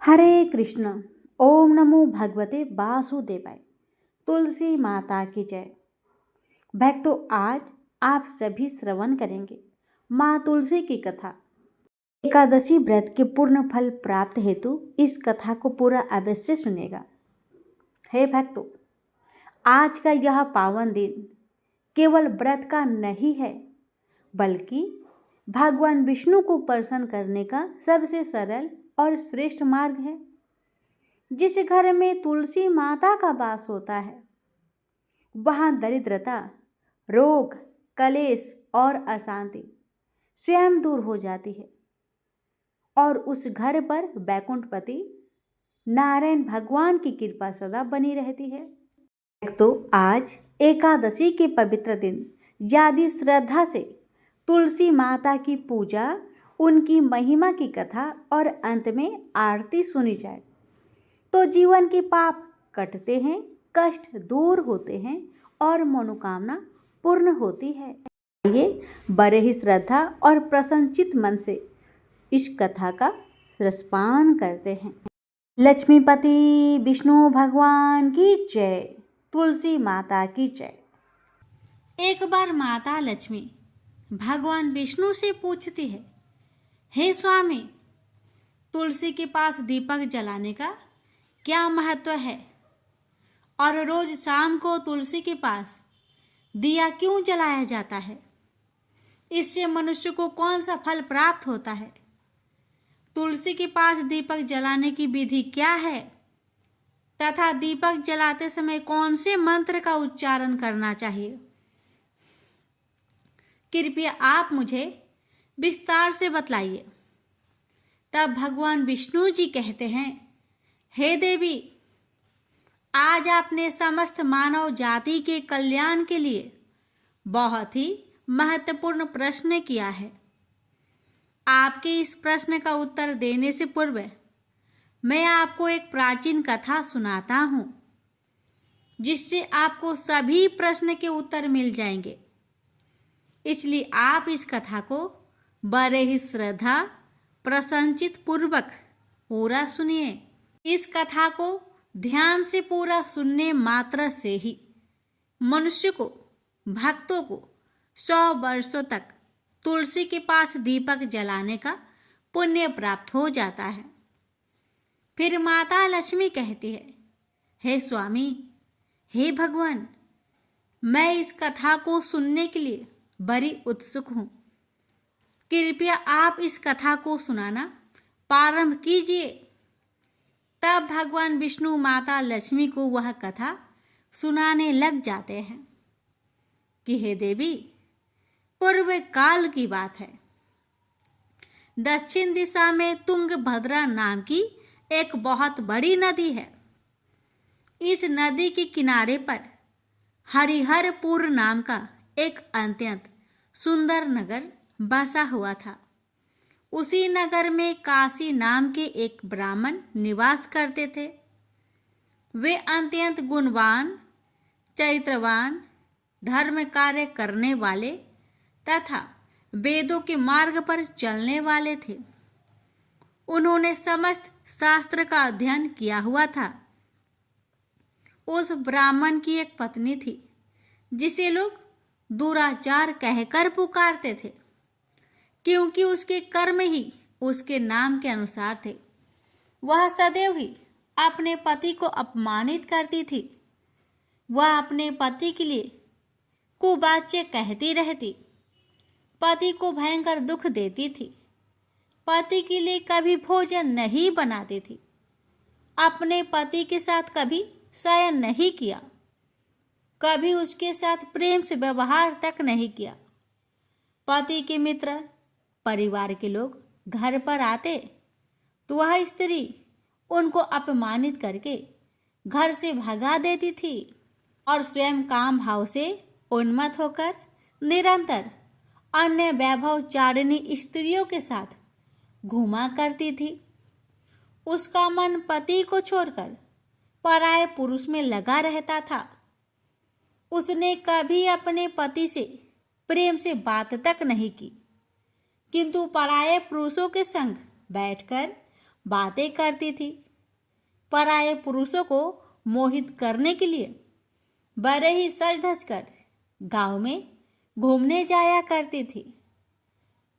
हरे कृष्ण। ओम नमो भगवते वासुदेवाय। तुलसी माता की जय। भक्तों, आज आप सभी श्रवण करेंगे माँ तुलसी की कथा। एकादशी व्रत के पूर्ण फल प्राप्त हेतु इस कथा को पूरा अवश्य सुनेगा। हे भक्तों, आज का यह पावन दिन केवल व्रत का नहीं है, बल्कि भगवान विष्णु को प्रसन्न करने का सबसे सरल और श्रेष्ठ मार्ग है। जिस घर में तुलसी माता का वास होता है, वहाँ दरिद्रता, रोग, कलेश और अशांति स्वयं दूर हो जाती है और उस घर पर वैकुंठपति नारायण भगवान की कृपा सदा बनी रहती है। तो आज एकादशी के पवित्र दिन यदि श्रद्धा से तुलसी माता की पूजा, उनकी महिमा की कथा और अंत में आरती सुनी जाए तो जीवन के पाप कटते हैं, कष्ट दूर होते हैं और मनोकामना पूर्ण होती है। आइए बड़े ही श्रद्धा और प्रसन्नचित मन से इस कथा का रसपान करते हैं। लक्ष्मीपति विष्णु भगवान की जय। तुलसी माता की जय। एक बार माता लक्ष्मी भगवान विष्णु से पूछती है, हे स्वामी, तुलसी के पास दीपक जलाने का क्या महत्व है और रोज शाम को तुलसी के पास दिया क्यों जलाया जाता है? इससे मनुष्य को कौन सा फल प्राप्त होता है? तुलसी के पास दीपक जलाने की विधि क्या है तथा दीपक जलाते समय कौन से मंत्र का उच्चारण करना चाहिए? कृपया आप मुझे विस्तार से बतलाइए। तब भगवान विष्णु जी कहते हैं, हे देवी, आज आपने समस्त मानव जाति के कल्याण के लिए बहुत ही महत्वपूर्ण प्रश्न किया है। आपके इस प्रश्न का उत्तर देने से पूर्व मैं आपको एक प्राचीन कथा सुनाता हूं, जिससे आपको सभी प्रश्न के उत्तर मिल जाएंगे। इसलिए आप इस कथा को बड़े ही श्रद्धा प्रसन्नचित पूर्वक पूरा सुनिए। इस कथा को ध्यान से पूरा सुनने मात्र से ही मनुष्य को, भक्तों को 100 वर्षों तक तुलसी के पास दीपक जलाने का पुण्य प्राप्त हो जाता है। फिर माता लक्ष्मी कहती है, हे स्वामी, हे भगवान, मैं इस कथा को सुनने के लिए बड़ी उत्सुक हूं। कृपया आप इस कथा को सुनाना प्रारंभ कीजिए। तब भगवान विष्णु माता लक्ष्मी को वह कथा सुनाने लग जाते हैं कि हे देवी, पूर्व काल की बात है। दक्षिण दिशा में तुंगभद्रा नाम की एक बहुत बड़ी नदी है। इस नदी के किनारे पर हरिहरपुर नाम का एक अत्यंत सुंदर नगर बसा हुआ था। उसी नगर में काशी नाम के एक ब्राह्मण निवास करते थे। वे अत्यंत गुणवान, चरित्रवान, धर्म कार्य करने वाले तथा वेदों के मार्ग पर चलने वाले थे। उन्होंने समस्त शास्त्र का अध्ययन किया हुआ था। उस ब्राह्मण की एक पत्नी थी, जिसे लोग दुराचार कहकर पुकारते थे, क्योंकि उसके कर्म ही उसके नाम के अनुसार थे। वह सदैव ही अपने पति को अपमानित करती थी। वह अपने पति के लिए कुवाच्य कहती रहती, पति को भयंकर दुख देती थी, पति के लिए कभी भोजन नहीं बनाती थी, अपने पति के साथ कभी शयन नहीं किया, कभी उसके साथ प्रेम से व्यवहार तक नहीं किया। पति के मित्र, परिवार के लोग घर पर आते तो वह स्त्री उनको अपमानित करके घर से भगा देती थी और स्वयं काम भाव से उन्मत्त होकर निरंतर अन्य वैभवचारिणी स्त्रियों के साथ घूमा करती थी। उसका मन पति को छोड़कर पराये पुरुष में लगा रहता था। उसने कभी अपने पति से प्रेम से बात तक नहीं की, किंतु पराये पुरुषों के संग बैठकर बातें करती थी। पराये पुरुषों को मोहित करने के लिए बड़े ही सज धज कर गांव में घूमने जाया करती थी।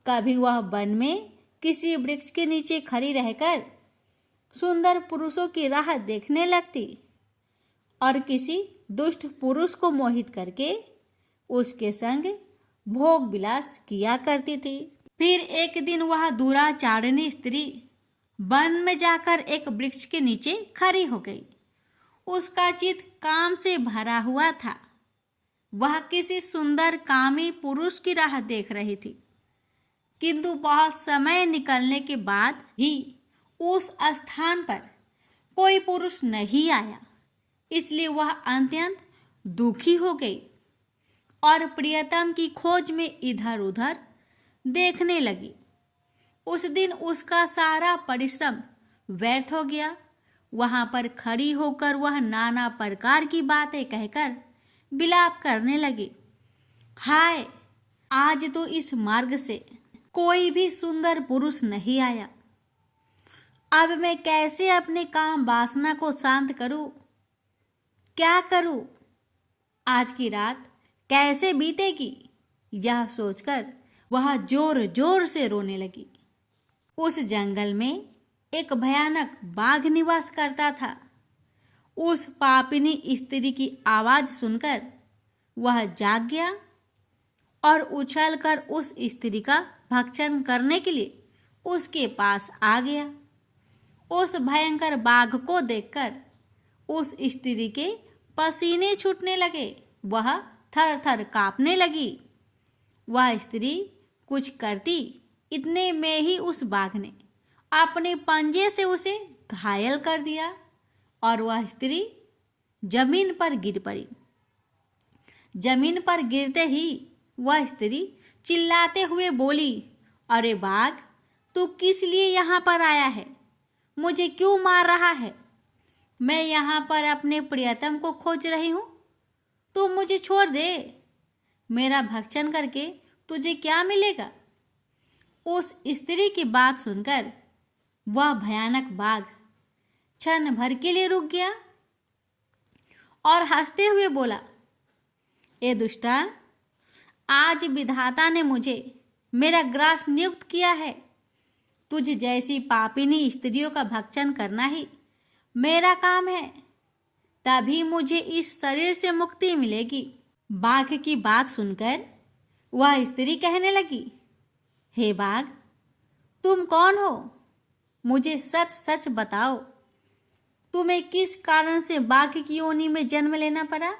कभी वह वन में किसी वृक्ष के नीचे खड़ी रहकर सुंदर पुरुषों की राह देखने लगती और किसी दुष्ट पुरुष को मोहित करके उसके संग भोग विलास किया करती थी। फिर एक दिन वह दुराचारिणी स्त्री वन में जाकर एक वृक्ष के नीचे खड़ी हो गई। उसका चित्त काम से भरा हुआ था। वह किसी सुंदर कामी पुरुष की राह देख रही थी, किंतु बहुत समय निकलने के बाद ही उस स्थान पर कोई पुरुष नहीं आया। इसलिए वह अत्यंत दुखी हो गई और प्रियतम की खोज में इधर उधर देखने लगी। उस दिन उसका सारा परिश्रम व्यर्थ हो गया। वहां पर खड़ी होकर वह नाना प्रकार की बातें कहकर विलाप करने लगी। हाय, आज तो इस मार्ग से कोई भी सुंदर पुरुष नहीं आया। अब मैं कैसे अपने काम वासना को शांत करूं? क्या करूं? आज की रात कैसे बीतेगी? यह सोचकर वह जोर जोर से रोने लगी। उस जंगल में एक भयानक बाघ निवास करता था। उस पापिनी स्त्री की आवाज सुनकर वह जाग गया और उछलकर उस स्त्री का भक्षण करने के लिए उसके पास आ गया। उस भयंकर बाघ को देखकर उस स्त्री के पसीने छूटने लगे। वह थर थर कांपने लगी। वह स्त्री कुछ करती, इतने में ही उस बाघ ने अपने पंजे से उसे घायल कर दिया और वह स्त्री जमीन पर गिर पड़ी। जमीन पर गिरते ही वह स्त्री चिल्लाते हुए बोली, अरे बाघ, तू किस लिए यहाँ पर आया है? मुझे क्यों मार रहा है? मैं यहाँ पर अपने प्रियतम को खोज रही हूँ। तू मुझे छोड़ दे। मेरा भक्षण करके तुझे क्या मिलेगा? उस स्त्री की बात सुनकर वह भयानक बाघ क्षण भर के लिए रुक गया और हंसते हुए बोला, ए दुष्टा, आज विधाता ने मुझे मेरा ग्रास नियुक्त किया है। तुझ जैसी पापिनी स्त्रियों का भक्षण करना ही मेरा काम है। तभी मुझे इस शरीर से मुक्ति मिलेगी। बाघ की बात सुनकर वह स्त्री कहने लगी, हे बाघ, तुम कौन हो? मुझे सच सच बताओ, तुम्हें किस कारण से बाघ की योनि में जन्म लेना पड़ा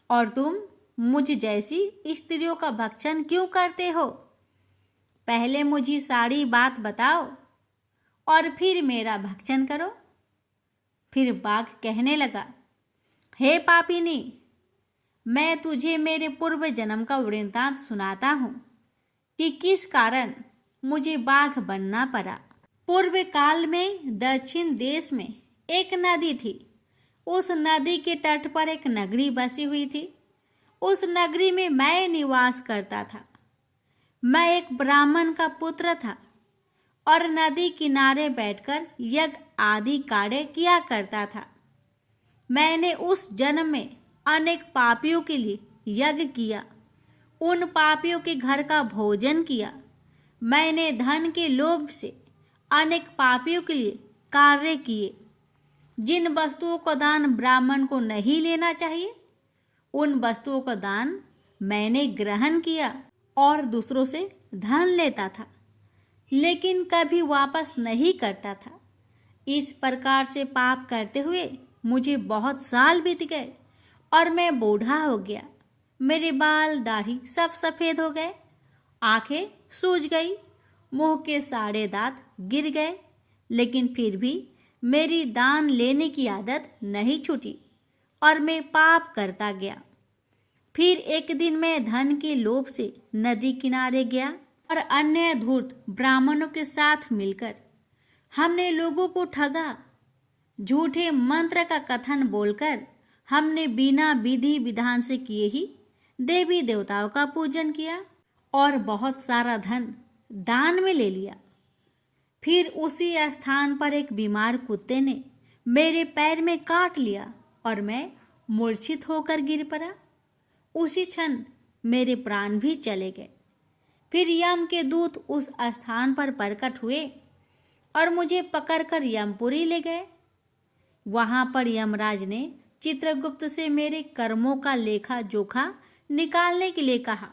और तुम मुझ जैसी स्त्रियों का भक्षण क्यों करते हो? पहले मुझे सारी बात बताओ और फिर मेरा भक्षण करो। फिर बाघ कहने लगा, हे पापिनी, मैं तुझे मेरे पूर्व जन्म का वृत्तांत सुनाता हूँ कि किस कारण मुझे बाघ बनना पड़ा। पूर्व काल में दक्षिण देश में एक नदी थी। उस नदी के तट पर एक नगरी बसी हुई थी। उस नगरी में मैं निवास करता था। मैं एक ब्राह्मण का पुत्र था और नदी किनारे बैठकर यज्ञ आदि कार्य किया करता था। मैंने उस जन्म में अनेक पापियों के लिए यज्ञ किया। उन पापियों के घर का भोजन किया। मैंने धन के लोभ से अनेक पापियों के लिए कार्य किए। जिन वस्तुओं का दान ब्राह्मण को नहीं लेना चाहिए, उन वस्तुओं का दान मैंने ग्रहण किया और दूसरों से धन लेता था, लेकिन कभी वापस नहीं करता था। इस प्रकार से पाप करते हुए मुझे बहुत साल बीत गए और मैं बूढ़ा हो गया। मेरे बाल दाढ़ी सब सफ़ेद हो गए, आंखें सूज गई, मुंह के सारे दांत गिर गए, लेकिन फिर भी मेरी दान लेने की आदत नहीं छूटी और मैं पाप करता गया। फिर एक दिन मैं धन के लोभ से नदी किनारे गया और अन्य धूर्त ब्राह्मणों के साथ मिलकर हमने लोगों को ठगा। झूठे मंत्र का कथन बोलकर हमने बिना विधि विधान से किए ही देवी देवताओं का पूजन किया और बहुत सारा धन दान में ले लिया। फिर उसी स्थान पर एक बीमार कुत्ते ने मेरे पैर में काट लिया और मैं मूर्छित होकर गिर पड़ा। उसी क्षण मेरे प्राण भी चले गए। फिर यम के दूत उस स्थान पर प्रकट हुए और मुझे पकड़कर यमपुरी ले गए। वहां पर यमराज ने चित्रगुप्त से मेरे कर्मों का लेखा जोखा निकालने के लिए कहा।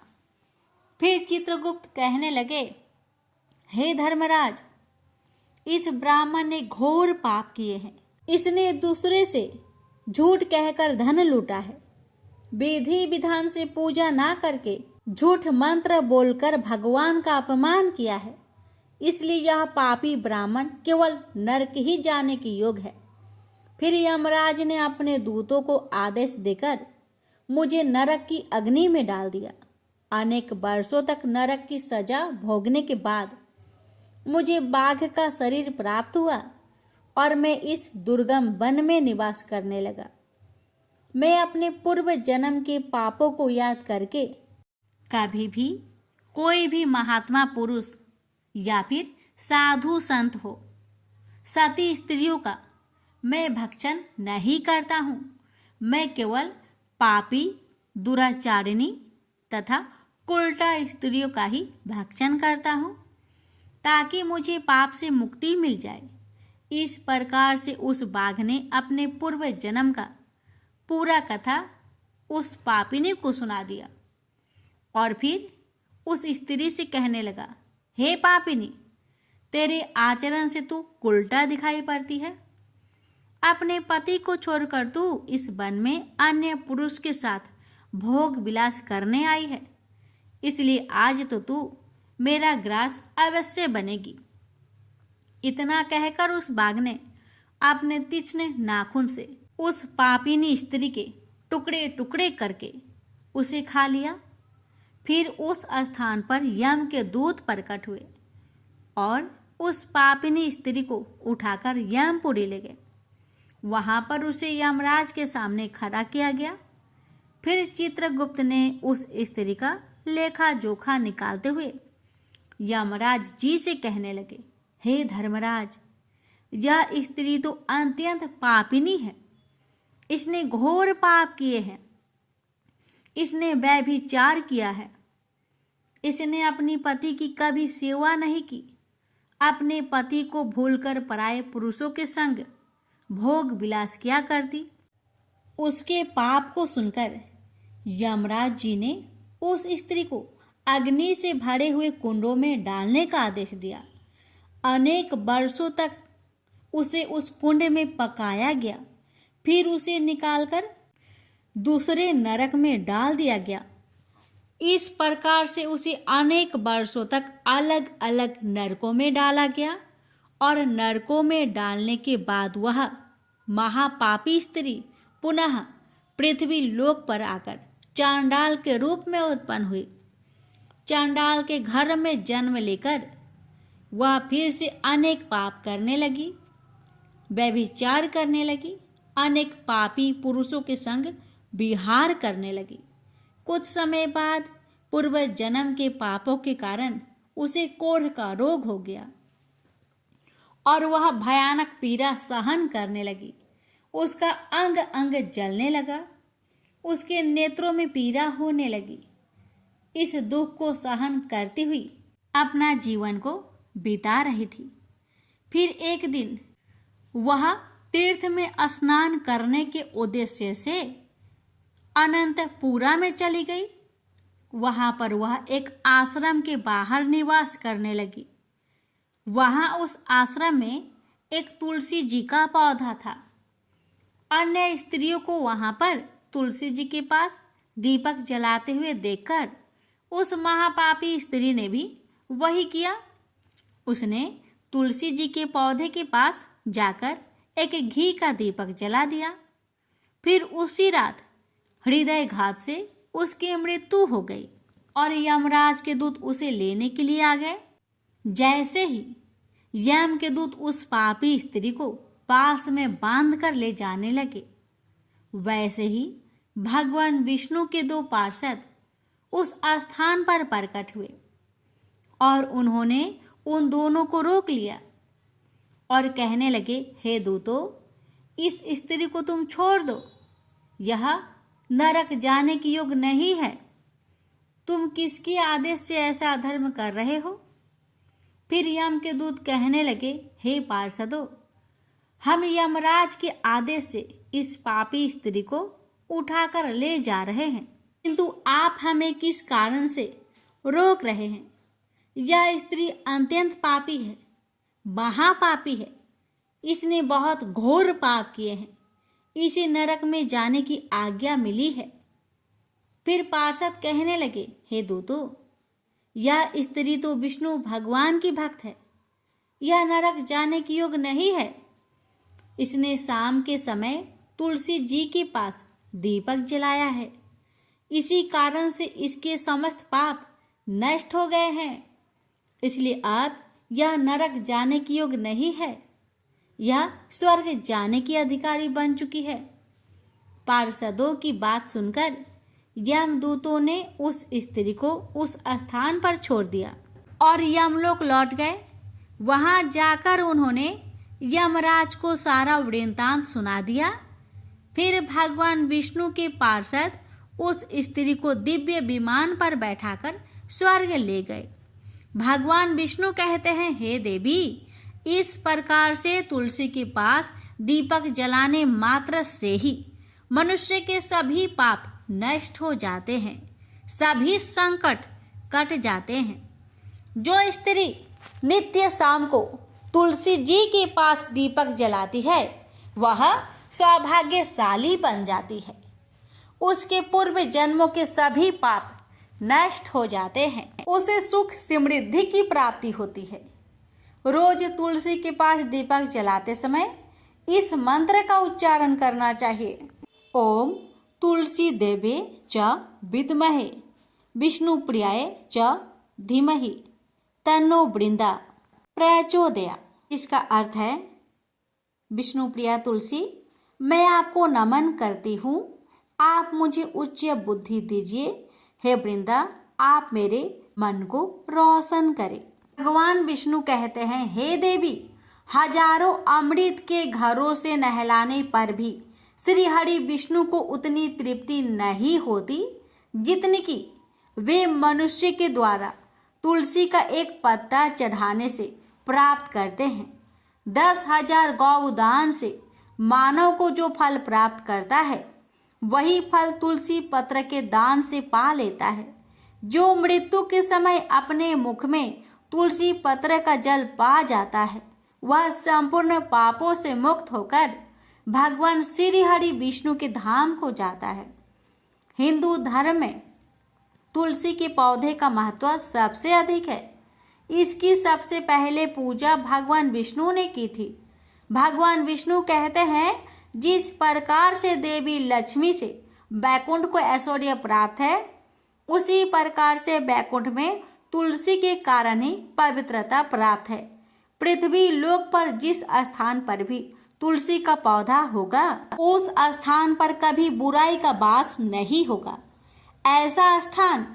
फिर चित्रगुप्त कहने लगे, हे धर्मराज, इस ब्राह्मण ने घोर पाप किए हैं। इसने दूसरे से झूठ कहकर धन लूटा है। विधि विधान से पूजा ना करके झूठ मंत्र बोलकर भगवान का अपमान किया है। इसलिए यह पापी ब्राह्मण केवल नरक ही जाने के योग है। फिर यमराज ने अपने दूतों को आदेश देकर मुझे नरक की अग्नि में डाल दिया। अनेक वर्षों तक नरक की सजा भोगने के बाद मुझे बाघ का शरीर प्राप्त हुआ और मैं इस दुर्गम वन में निवास करने लगा। मैं अपने पूर्व जन्म के पापों को याद करके कभी भी कोई भी महात्मा पुरुष या फिर साधु संत हो, सती स्त्रियों का मैं भक्षण नहीं करता हूँ। मैं केवल पापी, दुराचारिणी तथा उल्टा स्त्रियों का ही भक्षण करता हूँ ताकि मुझे पाप से मुक्ति मिल जाए। इस प्रकार से उस बाघ ने अपने पूर्व जन्म का पूरा कथा उस पापिनी को सुना दिया और फिर उस स्त्री से कहने लगा, हे पापिनी, तेरे आचरण से तू उल्टा दिखाई पड़ती है। अपने पति को छोड़कर तू इस वन में अन्य पुरुष के साथ भोग विलास करने आई है। इसलिए आज तो तू मेरा ग्रास अवश्य बनेगी। इतना कहकर उस बाघ ने अपने तीक्ष्ण नाखून से उस पापिनी स्त्री के टुकड़े टुकड़े करके उसे खा लिया। फिर उस स्थान पर यम के दूत प्रकट हुए और उस पापिनी स्त्री को उठाकर यमपुरी ले गए। वहां पर उसे यमराज के सामने खड़ा किया गया। फिर चित्रगुप्त ने उस स्त्री का लेखा जोखा निकालते हुए यमराज जी से कहने लगे, हे धर्मराज, यह स्त्री तो अत्यंत पापिनी है। इसने घोर पाप किए हैं। इसने व्यभिचार किया है। इसने अपनी पति की कभी सेवा नहीं की। अपने पति को भूलकर पराये पुरुषों के संग भोग विलास किया करती। उसके पाप को सुनकर यमराज जी ने उस स्त्री को अग्नि से भरे हुए कुंडों में डालने का आदेश दिया। अनेक वर्षों तक उसे उस कुंड में पकाया गया। फिर उसे निकालकर दूसरे नरक में डाल दिया गया। इस प्रकार से उसे अनेक वर्षों तक अलग अलग नरकों में डाला गया और नरकों में डालने के बाद वह महापापी स्त्री पुनः पृथ्वी लोक पर आकर चांडाल के रूप में उत्पन्न हुई। चांडाल के घर में जन्म लेकर वह फिर से अनेक पाप करने लगी, व्यभिचार करने लगी, अनेक पापी पुरुषों के संग विहार करने लगी। कुछ समय बाद पूर्व जन्म के पापों के कारण उसे कोढ़ का रोग हो गया और वह भयानक पीड़ा सहन करने लगी। उसका अंग अंग जलने लगा। उसके नेत्रों में पीड़ा होने लगी। इस दुख को सहन करती हुई अपना जीवन को बिता रही थी। फिर एक दिन वह तीर्थ में स्नान करने के उद्देश्य से अनंतपुरा में चली गई। वहां पर वह एक आश्रम के बाहर निवास करने लगी। वहां उस आश्रम में एक तुलसी जी का पौधा था। अन्य स्त्रियों को वहां पर तुलसी जी के पास दीपक जलाते हुए देखकर उस महापापी स्त्री ने भी वही किया। उसने तुलसी जी के पौधे के पास जाकर एक घी का दीपक जला दिया। फिर उसी रात हृदयघात से उसकी मृत्यु हो गई और यमराज के दूत उसे लेने के लिए आ गए। जैसे ही यम के दूत उस पापी स्त्री को पास में बांध कर ले जाने लगे, वैसे ही भगवान विष्णु के दो पार्षद उस स्थान पर प्रकट हुए और उन्होंने उन दोनों को रोक लिया और कहने लगे, हे दूतों, इस स्त्री को तुम छोड़ दो, यह नरक जाने की योग्य नहीं है। तुम किसके आदेश से ऐसा अधर्म कर रहे हो? फिर यम के दूत कहने लगे, हे पार्षदों, हम यमराज के आदेश से इस पापी स्त्री को उठाकर ले जा रहे हैं, किंतु आप हमें किस कारण से रोक रहे हैं? यह स्त्री अत्यंत पापी है, महापापी है। इसने बहुत घोर पाप किए हैं, इसे नरक में जाने की आज्ञा मिली है। फिर पार्षद कहने लगे, हे दूतों, यह स्त्री तो विष्णु भगवान की भक्त है, यह नरक जाने की योग्य नहीं है। इसने शाम के समय तुलसी जी के पास दीपक जलाया है, इसी कारण से इसके समस्त पाप नष्ट हो गए हैं। इसलिए अब यह नरक जाने की योग्य नहीं है, यह स्वर्ग जाने की अधिकारी बन चुकी है। पार्षदों की बात सुनकर यमदूतों ने उस स्त्री को उस स्थान पर छोड़ दिया और यमलोक लौट गए। वहां जाकर उन्होंने यमराज को सारा वृत्तांत सुना दिया। फिर भगवान विष्णु के पार्षद उस स्त्री को दिव्य विमान पर बैठाकर स्वर्ग ले गए। भगवान विष्णु कहते हैं, हे देवी, इस प्रकार से तुलसी के पास दीपक जलाने मात्र से ही मनुष्य के सभी पाप नष्ट हो जाते हैं, सभी संकट कट जाते हैं। जो स्त्री नित्य शाम को तुलसी जी के पास दीपक जलाती है, वह सौभाग्यशाली बन जाती है। उसके पूर्व जन्मों के सभी पाप नष्ट हो जाते हैं, उसे सुख समृद्धि की प्राप्ति होती है। रोज तुलसी के पास दीपक जलाते समय इस मंत्र का उच्चारण करना चाहिए। ओम तुलसी देवे च विद्महे विष्णुप्रियाय च धीमहि तन्नो बृंदा प्रचोदया। इसका अर्थ है, विष्णुप्रिया तुलसी, मैं आपको नमन करती हूँ, आप मुझे उच्च बुद्धि दीजिए। हे वृंदा, आप मेरे मन को रोशन करें। भगवान विष्णु कहते हैं, हे देवी, हजारों अमृत के घरों से नहलाने पर भी श्री हरि विष्णु को उतनी तृप्ति नहीं होती जितनी कि वे मनुष्य के द्वारा तुलसी का एक पत्ता चढ़ाने से प्राप्त करते हैं। 10,000 गौदान से मानव को जो फल प्राप्त करता है, वही फल तुलसी पत्र के दान से पा लेता है। जो मृत्यु के समय अपने मुख में तुलसी पत्र का जल पा जाता है, वह संपूर्ण पापों से मुक्त होकर भगवान श्री हरि विष्णु के धाम को जाता है। हिंदू धर्म में तुलसी के पौधे का महत्व सबसे अधिक है। इसकी सबसे पहले पूजा भगवान विष्णु ने की थी। भगवान विष्णु कहते हैं, जिस प्रकार से देवी लक्ष्मी से बैकुंठ को ऐश्वर्य प्राप्त है, उसी प्रकार से बैकुंठ में तुलसी के कारण ही पवित्रता प्राप्त है। पृथ्वी लोक पर जिस स्थान पर भी तुलसी का पौधा होगा, उस स्थान पर कभी बुराई का वास नहीं होगा। ऐसा स्थान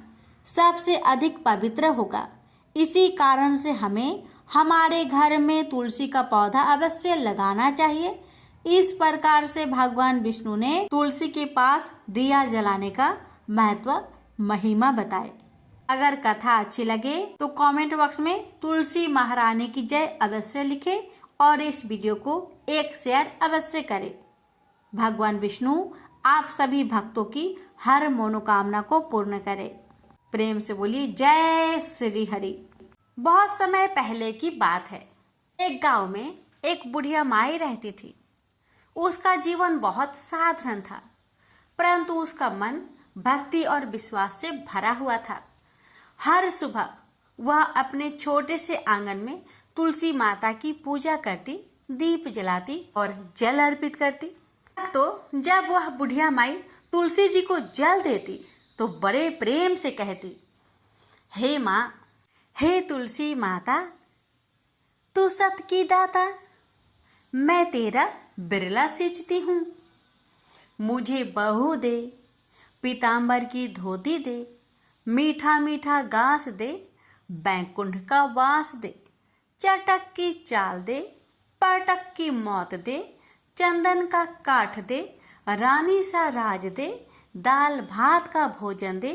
सबसे अधिक पवित्र होगा। इसी कारण से हमें हमारे घर में तुलसी का पौधा अवश्य लगाना चाहिए। इस प्रकार से भगवान विष्णु ने तुलसी के पास दिया जलाने का महत्व, महिमा बताए। अगर कथा अच्छी लगे तो कमेंट बॉक्स में तुलसी महारानी की जय अवश्य लिखें और इस वीडियो को एक शेयर अवश्य करें। भगवान विष्णु आप सभी भक्तों की हर मनोकामना को पूर्ण करें। प्रेम से बोलिए जय श्री हरि। बहुत समय पहले की बात है। एक गांव में एक बुढ़िया माई रहती थी। उसका जीवन बहुत साधारण था, परंतु उसका मन भक्ति और विश्वास से भरा हुआ था। हर सुबह वह अपने छोटे से आंगन में तुलसी माता की पूजा करती, दीप जलाती और जल अर्पित करती। तो जब वह बुढ़िया माई तुलसी जी को जल देती तो बड़े प्रेम से कहती, हे माँ, हे तुलसी माता, तू सत की दाता, मैं तेरा बिरला सींचती हूँ। मुझे बहू दे, पीतांबर की धोती दे, मीठा मीठा घास दे, बैकुंठ का वास दे, चटक की चाल दे, पाठक की मौत दे, चंदन का काठ दे, रानी सा राज दे, दाल भात का भोजन दे,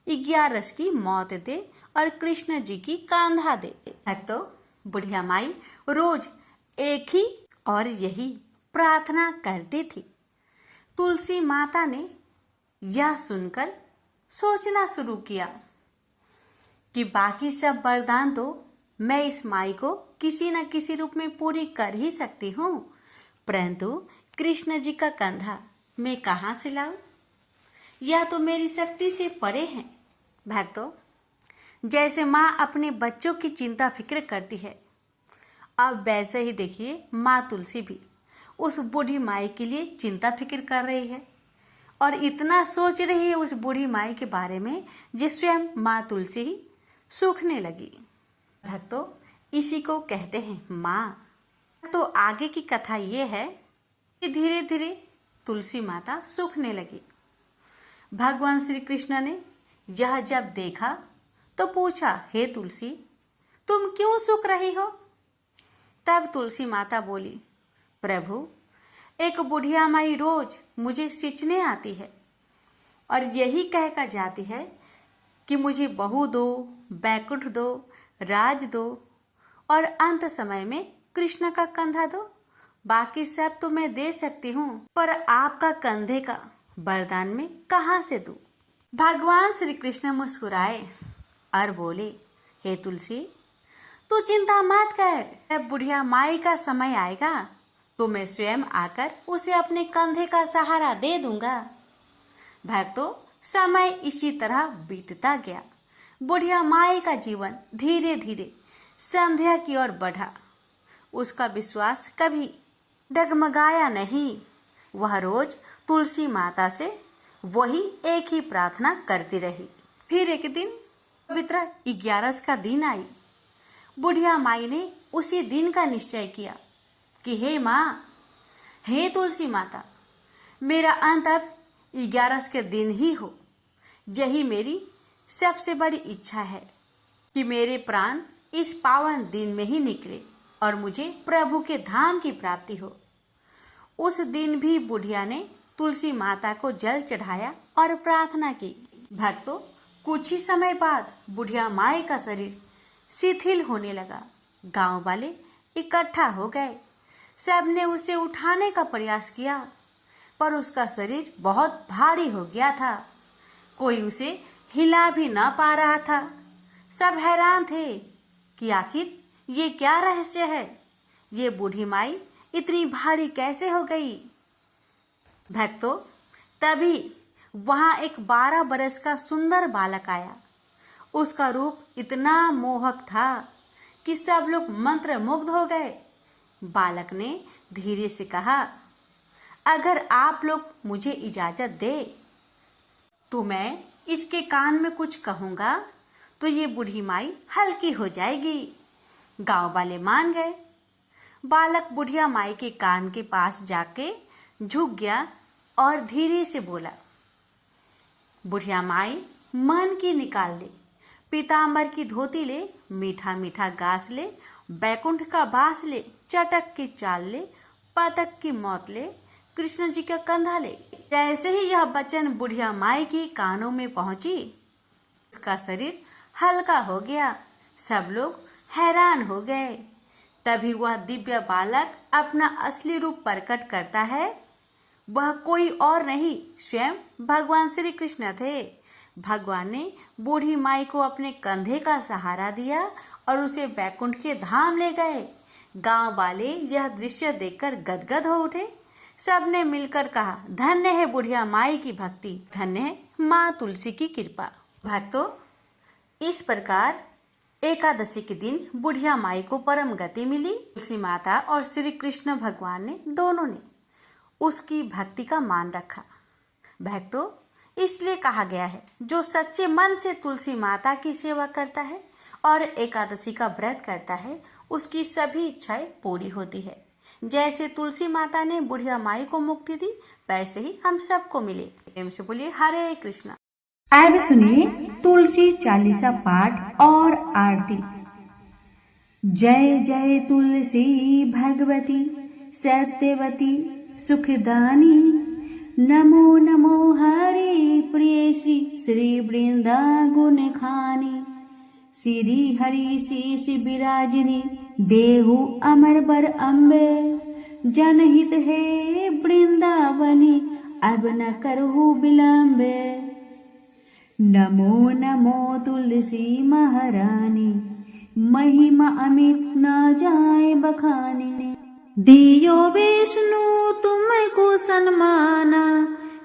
11 की मौत दे और कृष्ण जी की कांधा दे। तो बुढ़िया माई रोज एक ही और यही प्रार्थना करती थी। तुलसी माता ने यह सुनकर सोचना शुरू किया कि बाकी सब वरदान तो मैं इस माई को किसी न किसी रूप में पूरी कर ही सकती हूँ, परंतु कृष्ण जी का कंधा मैं कहाँ से लाऊं? यह तो मेरी शक्ति से परे है। भक्तों, जैसे माँ अपने बच्चों की चिंता फिक्र करती है, अब वैसे ही देखिए माँ तुलसी भी उस बूढ़ी माई के लिए चिंता फिक्र कर रही है और इतना सोच रही है उस बूढ़ी माई के बारे में जिस स्वयं माँ तुलसी ही सूखने लगी। भक्तों, इसी को कहते हैं माँ। तो आगे की कथा ये है कि धीरे धीरे तुलसी माता सूखने लगी। भगवान श्री कृष्ण ने यह जब देखा तो पूछा, हे तुलसी, तुम क्यों सूख रही हो? तब तुलसी माता बोली, प्रभु, एक बुढ़िया माई रोज मुझे सींचने आती है और यही कहकर जाती है कि मुझे बहू दो, बैकुंठ दो, राज दो और अंत समय में कृष्ण का कंधा दो। बाकी सब तो मैं दे सकती हूँ, पर आपका कंधे का वरदान में कहाँ से दूं? भगवान श्री कृष्ण मुस्कुराए और बोले, हे तुलसी, तू चिंता मत कर। जब बुढ़िया माई का समय आएगा तो मैं स्वयं आकर उसे अपने कंधे का सहारा दे दूंगा। भक्तों, समय इसी तरह बीतता गया। बुढ़िया माई का जीवन धीरे धीरे संध्या की ओर बढ़ा। उसका विश्वास कभी डगमगाया नहीं। वह रोज तुलसी माता से वही एक ही प्रार्थना करती रही। फिर एक दिन पवित्र 11 का दिन आई। बुढ़िया माई ने उसी दिन का निश्चय किया कि हे माँ, हे तुलसी माता, मेरा अंत अब 11 के दिन ही हो। यही मेरी सबसे बड़ी इच्छा है कि मेरे प्राण इस पावन दिन में ही निकले और मुझे प्रभु के धाम की प्राप्ति हो। उस दिन भी बुढ़िया ने तुलसी माता को जल चढ़ाया और प्रार्थना की। भक्तों, कुछ ही समय बाद बुढ़िया माई का शरीर शिथिल होने लगा। गांव वाले इकट्ठा हो गए। सबने उसे उठाने का प्रयास किया, पर उसका शरीर बहुत भारी हो गया था। कोई उसे हिला भी न पा रहा था। सब हैरान थे कि आखिर ये क्या रहस्य है? ये बूढ़ी माई इतनी भारी कैसे हो गई? भक्तों, तभी वहां एक 12 बरस का सुंदर बालक आया। उसका रूप इतना मोहक था कि सब लोग मंत्र मुग्ध हो गए। बालक ने धीरे से कहा, अगर आप लोग मुझे इजाजत दे तो मैं इसके कान में कुछ कहूंगा तो ये बूढ़ी माई हल्की हो जाएगी। गांव वाले मान गए। बालक बुढ़िया माई के कान के पास जाके झुक गया और धीरे से बोला, बुढ़िया माई, मन की निकाल ले, पीतांबर की धोती ले, मीठा मीठा घास ले, बैकुंठ का बास ले, चटक की चाल ले, पातक की मौत ले, कृष्ण जी का कंधा ले। जैसे ही यह वचन बुढ़िया माई की कानों में पहुंची, उसका शरीर हल्का हो गया। सब लोग हैरान हो गए। तभी वह दिव्य बालक अपना असली रूप प्रकट करता है। वह कोई और नहीं, स्वयं भगवान श्री कृष्ण थे। भगवान ने बूढ़ी माई को अपने कंधे का सहारा दिया और उसे बैकुंठ के धाम ले गए। गांव वाले यह दृश्य देखकर गदगद हो उठे। सबने मिलकर कहा, धन्य है बुढ़िया माई की भक्ति, धन्य है माँ तुलसी की कृपा। भक्तों, इस प्रकार एकादशी के दिन बुढ़िया माई को परम गति मिली। तुलसी माता और श्री कृष्ण भगवान ने दोनों ने उसकी भक्ति का मान रखा। भक्तों, इसलिए कहा गया है, जो सच्चे मन से तुलसी माता की सेवा करता है और एकादशी का व्रत करता है, उसकी सभी इच्छाएं पूरी होती है। जैसे तुलसी माता ने बुढ़िया माई को मुक्ति दी, वैसे ही हम सबको मिले। प्रेम से बोलिए हरे कृष्णा। अब सुनिए तुलसी चालीसा पाठ और आरती। जय जय तुलसी भगवती सत्यवती सुखदानी। नमो नमो हरि प्रियसी श्री वृंदा गुण खानी। श्री हरि शीश विराजिनी देहु अमर बर अम्बे। जनहित है वृंदावनी अब न करहु विलंबे। नमो नमो तुलसी महारानी महिमा अमित न जाए बखानी। दियो विष्णु तुमको सन्माना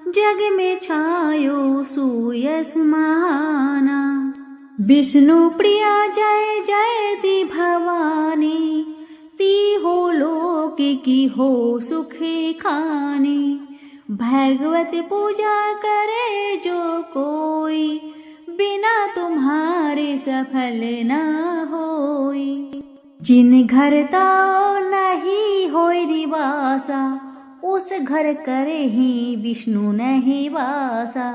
जग में छायो सुयस महाना। विष्णु प्रिया जय जय दी भवानी ती हो लोक की हो सुखी खानी। भगवत पूजा करे जो कोई बिना तुम्हारे सफल ना होई। जिन घर ताओ नहीं होई रिवासा उस घर करे ही विष्णु नहीं वासा।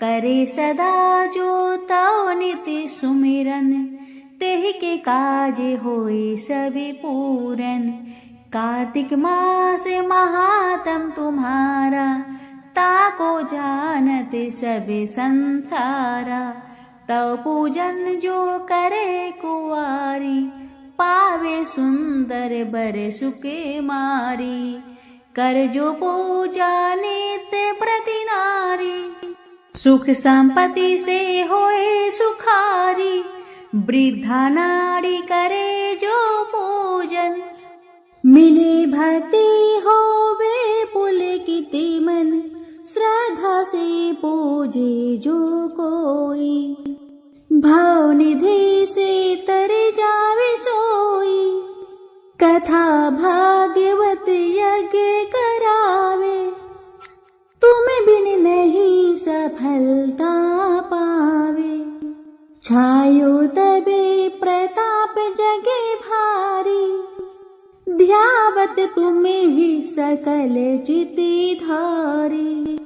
करे सदा जो ताओ नित्य सुमिरन तेहि के काज होए सभी पूरन। कार्तिक मास महात्म तुम्हारा ताको जानत सबे संसारा। तव पूजन जो करे कुवारी पावे सुंदर बर सुके मारी। कर जो पूजा नित्य प्रति नारी सुख संपत्ति से होए सुखारी। वृद्धा नारी करे जो पूजन मिले भक्ति होवे पुलकित मन। श्रद्धा से पूजे जो कोई भाव निधि से तर जावे सोई। कथा भागवत यज्ञ करावे तुम बिन नहीं सफलता पावे। छायो तबे प्रताप जगे भारी ध्यावत तुम्हें ही सकल चिति धारी।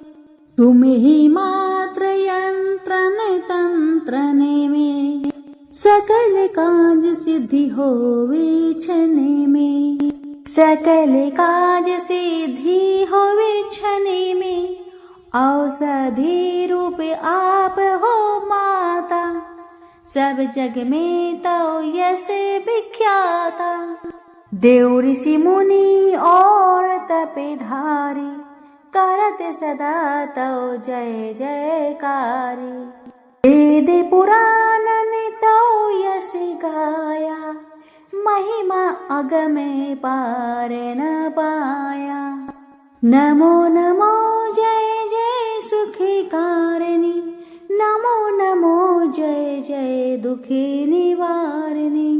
तुम ही मात्र यंत्रन तंत्रन में सकल काज सिद्धि होवे क्षण में। सकल काज सिद्धि होवे क्षण में औषधि रूप आप हो माता। सब जग में तो यश विख्याता। देव ऋषि मुनि और तपेधारी करत सदा तो जय जयकारी। वेद पुराणन तो यश गाया महिमा अगम पार न पाया। नमो नमो जय जय सुखी कारिणी। नमो नमो जय जय दुखी निवारिणी।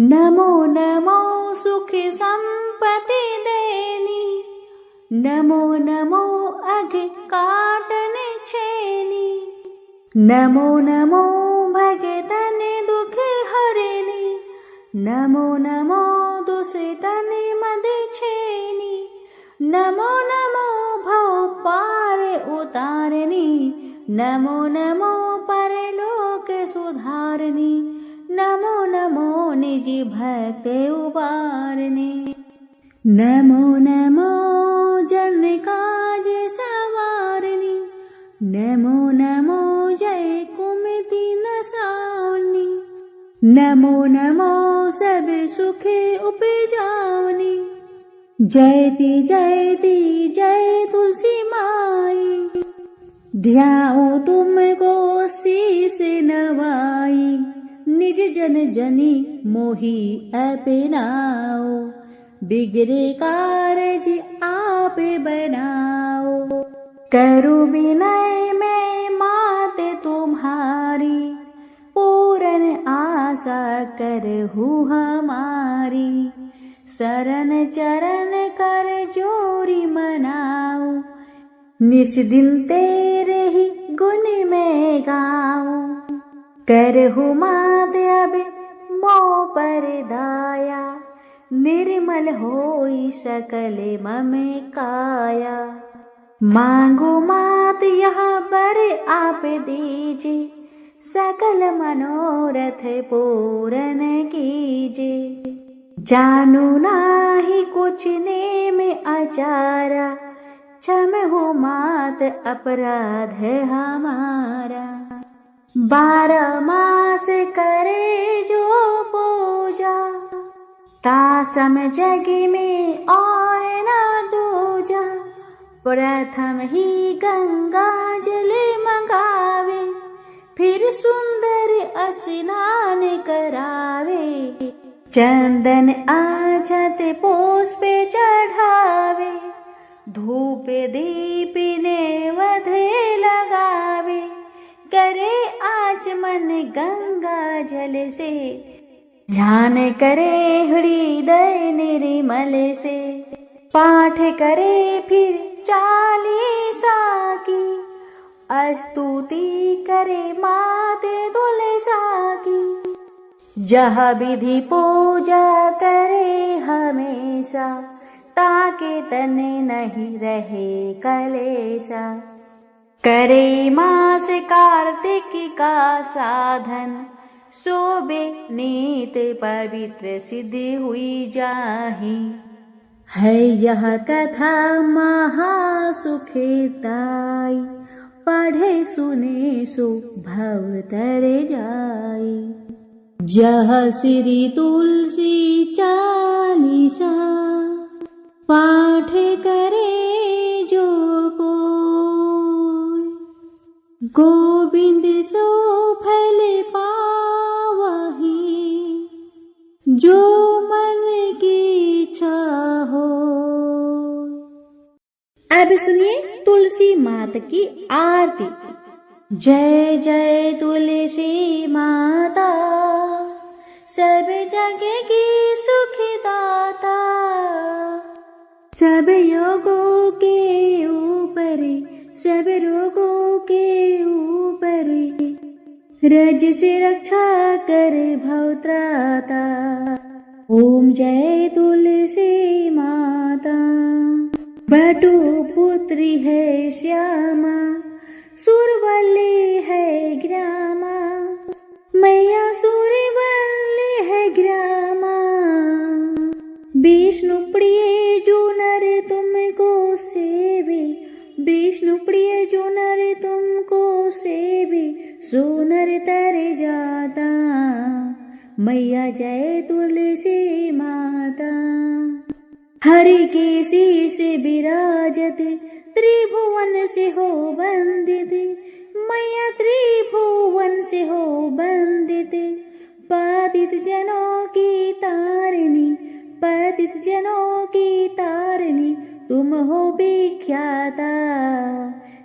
नमो नमो सुख संपत्ति देनी। नमो नमो अघ काटन छेनी। नमो नमो भगतन दुख हरनी। नमो नमो दुष्टन मद छेनी। नमो नमो भव पार उतारनी। नमो नमो परलोक सुधारनी। नमो नमो निज भक्त उबारने। नमो नमो जन काज सवारनी। नमो नमो जय कुमति नसावनी। नमो नमो सब सुख उपजावनी। जयति जयति जय तुलसी माई। ध्याओ तुमको शीस नवाई। निज जन जनी मोहि अपनाओ। बिगड़े कारज आप बनाओ। करो विनय में मात तुम्हारी। पूरन आशा करहु हमारी। शरण चरण कर जोरी मनाओ। निस दिन तेरे ही गुण में गाओ। करहु मात अब मोह पर दाया। निर्मल होई सकल मम काया। मांगो मात यह बर आप दीजिए। सकल मनोरथ पूरन कीजे। जानू नाही कुछ नेम आचारा, क्षम हो मात अपराध हमारा। 12 मास करे जो पूजा, तासम जग में और न दूजा। प्रथम ही गंगा जल मंगावे, फिर सुंदर स्नान करावे। चंदन आछत पुष्प चढ़ावे, धूप दीप नैवेद्य लगावे। करे आचमन गंगा जल से, ध्यान करे हृदय निर्मल से। पाठ करे फिर 40 की, स्तुति करे माते तुलसा की। जह विधि पूजा करे हमेशा, ताके तन नहीं रहे कलेशा। करे मास कार्तिक का साधन, शोभे नीत पवित्र सिद्ध हुई जाहि। है यह कथा महासुखदाई, पढ़े सुने सो भव तर जाई। जह श्री तुलसी चालीसा, पाठ करे जो कोई। गोविंद सो फल पावही, जो मन की इच्छा हो। अब सुनिए तुलसी माता की आरती। जय जय तुलसी माता, सब जग की सुखदाता। सब योगों के ऊपर, सब रोगों के ऊपर, रज से रक्षा कर भवत्राता। ओम जय तुलसी माता। बटु पुत्री है श्यामा, सुरवल्ली है ग्रामा। मैया सुरवल्ली है ग्रामा। विष्णु प्रिय जो नर तुमको सेवे, विष्णु प्रिय जो नर तुमको सेवे। सो नर तर जाता, मैया जय तुलसी माता। हरि के शीश विराजत, त्रिभुवन से हो वंदित। मैया त्रिभुवन से हो वंदित। पतित जनों की तारिणी, पतित जनों की तारिणी। तुम हो विख्याता,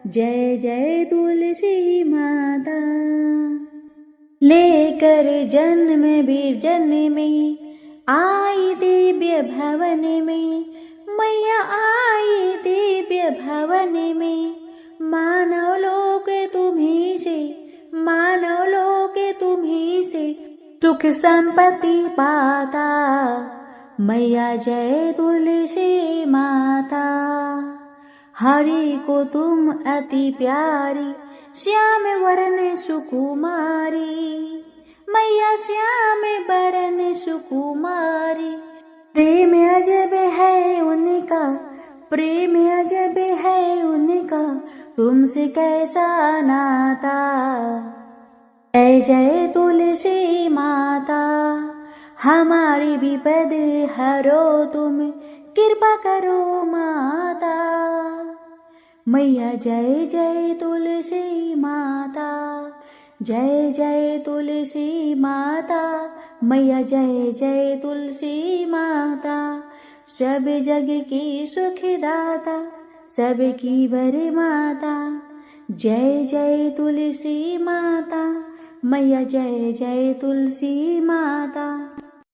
जय जय तुलसी माता। लेकर जन्म भी जन्म में, आई दिव्य भवन में। मैया आई दिव्य भवन में। मानव लोक तुम्हीं से, मानव लोक तुम्हीं से। सुख संपत्ति पाता, मैया जय तुलसी माता। हरि को तुम अति प्यारी, श्याम वरण सुकुमारी। मैया श्याम वरण सुकुमारी। प्रेम अजब है उनका, प्रेम अजब है उनका। तुमसे कैसा नाता, ऐ जय तुलसी माता। हमारी विपद हरो तुम, कृपा करो माता। मैया जय जय तुलसी माता। जय जय तुलसी माता। मैया जय जय तुलसी माता। सब जग की सुखदाता, सबकी वर माता। जय जय तुलसी माता। मैया जय जय तुलसी माता।